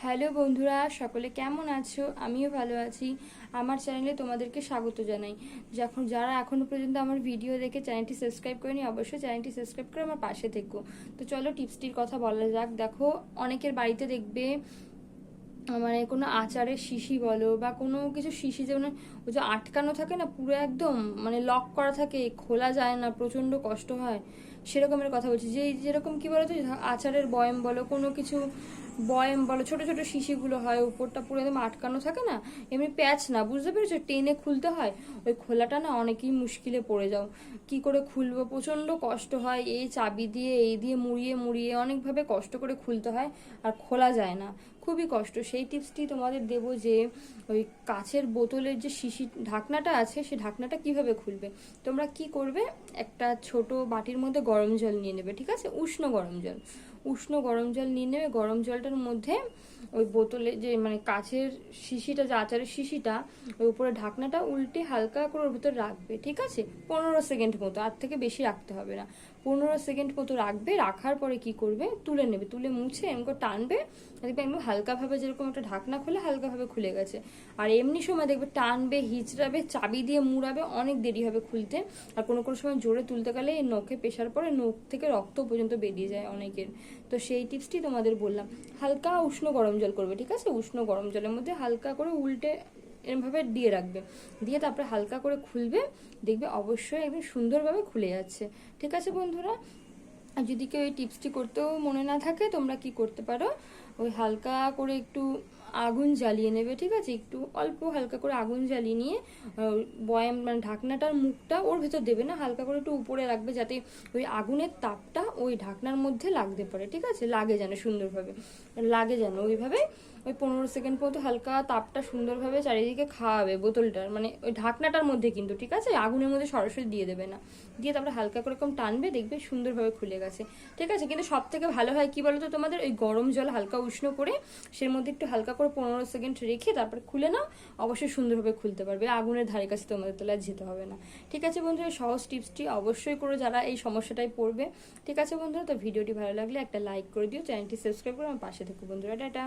Hello বন্ধুরা, সকলে কেমন আছো? আমিও ভালো আছি। আমার চ্যানেলে তোমাদেরকে স্বাগত জানাই। যারা এখনো পর্যন্ত আমার ভিডিও দেখে চ্যানেলটি সাবস্ক্রাইব করেনি, অবশ্যই চ্যানেলটি সাবস্ক্রাইব করে আমার পাশে থেকো। তো চলো টিপসটির কথা বলা যাক। দেখো, অনেকের বাড়িতে দেখবে মানে কোনো আচারের শিশি বলো বা কোনো কিছু শিশি যেমন ওই যে আটকানো থাকে না, পুরো একদম মানে লক করা থাকে, খোলা যায় না, প্রচণ্ড কষ্ট হয়, সেরকমের কথা বলছি। যেরকম কি বলো তো, আচারের বয়াম বলো, কোনো কিছু বয়াম বলো, ছোট ছোট শিশিগুলো হয়, উপরটা পুরো একদম আটকানো থাকে না, এমনি প্যাচ না, বুঝতে পেরেছো, টেনে খুলতে হয়। ওই খোলাটা না অনেকেই মুশকিলে পড়ে যাও, কি করে খুলবো, প্রচণ্ড কষ্ট হয়, এই চাবি দিয়ে এই দিয়ে মুড়িয়ে মুড়িয়ে অনেকভাবে কষ্ট করে খুলতে হয়, আর খোলা যায় না, খুবই কষ্ট। সেই টিপসটি তোমাদের দেবো যে ওই কাচের বোতলের যে শিশি ঢাকনাটা আছে, সেই ঢাকনাটা কিভাবে খুলবে। তোমরা কি করবে, একটা ছোট বাটির মধ্যে গরম জল নিয়ে নেবে, ঠিক আছে, উষ্ণ গরম জল। উষ্ণ গরম জল নিয়ে নেবে, গরম জলটার মধ্যে ওই বোতলে যে মানে কাচের শিশিটা, যে আচারের শিশিটা, ওই উপরে ঢাকনাটা উল্টে হালকা করে ওর ভিতর রাখবে, ঠিক আছে, 15 সেকেন্ড মতো, আর থেকে বেশি রাখতে হবে না। 15 সেকেন্ড মতো রাখবে, রাখার পরে কি করবে, তুলে নেবে, তুলে মুছে এমন করে টানবে, দেখবে একদম হালকাভাবে, যেরকম একটা ঢাকনা খুলে হালকাভাবে খুলে গেছে। আর এমনি সময় দেখবে টানবে, হিচড়াবে, চাবি দিয়ে মুড়াবে, অনেক দেরি হবে খুলতে। আর কোনো কোনো সময় জোরে তুলতে গেলে নখে পেশার পরে নখ থেকে রক্ত পর্যন্ত বেরিয়ে যায় অনেকের। তো সেই টিপসটি তোমাদের বললাম। হালকা উষ্ণ গরম জল করবে, ঠিক আছে, উষ্ণ গরম জলের মধ্যে হালকা করে উল্টে এরমভাবে দিয়ে রাখবে, দিয়ে তারপরে হালকা করে খুলবে, দেখবে অবশ্যই একদম সুন্দরভাবে খুলে যাচ্ছে। ঠিক আছে বন্ধুরা, আর যদি কেউ এই টিপসটি করতেও মনে না থাকে, তোমরা কি করতে পারো, ওই হালকা করে একটু আগুন জ্বালিয়ে নেবে, ঠিক আছে, একটু অল্প হালকা করে আগুন জ্বালিয়ে নিয়ে বয়াম মানে ঢাকনাটার মুখটা ওর ভেতর দেবে না, হালকা করে একটু উপরে রাখবে, যাতে ওই আগুনের তাপটা ওই ঢাকনার মধ্যে লাগতে পারে, ঠিক আছে, লাগে যেন সুন্দরভাবে, লাগে যেন ওইভাবে। ওই 15 সেকেন্ড মতো হালকা তাপটা সুন্দরভাবে চারিদিকে খাওয়াবে বোতলটার, মানে ওই ঢাকনাটার মধ্যে কিন্তু, ঠিক আছে, আগুনের মধ্যে সরাসরি দিয়ে দেবে না, দিয়ে তারপরে হালকা করে এরকম টানবে, দেখবে সুন্দরভাবে খুলে গেছে। ঠিক আছে, কিন্তু সব থেকে ভালো হয় কি বলতো, তোমাদের ওই গরম জল হালকা উষ্ণ করে সের মধ্যে একটু হালকা করে 15 সেকেন্ড রেখে তারপর খুলে নাও, অবশ্যই সুন্দরভাবে খুলতে পারবে, আগুনের ধারে কাছে তোমাদের তাহলে আর যেতে হবে না। ঠিক আছে বন্ধুরা, সহজ টিপসটি অবশ্যই করো যারা এই সমস্যাটাই পড়বে। ঠিক আছে বন্ধুরা, তো ভিডিওটি ভালো লাগলে একটা লাইক করে দিও, চ্যানেলটি সাবস্ক্রাইব করে আমার পাশে থেকো বন্ধুরা, টাটা।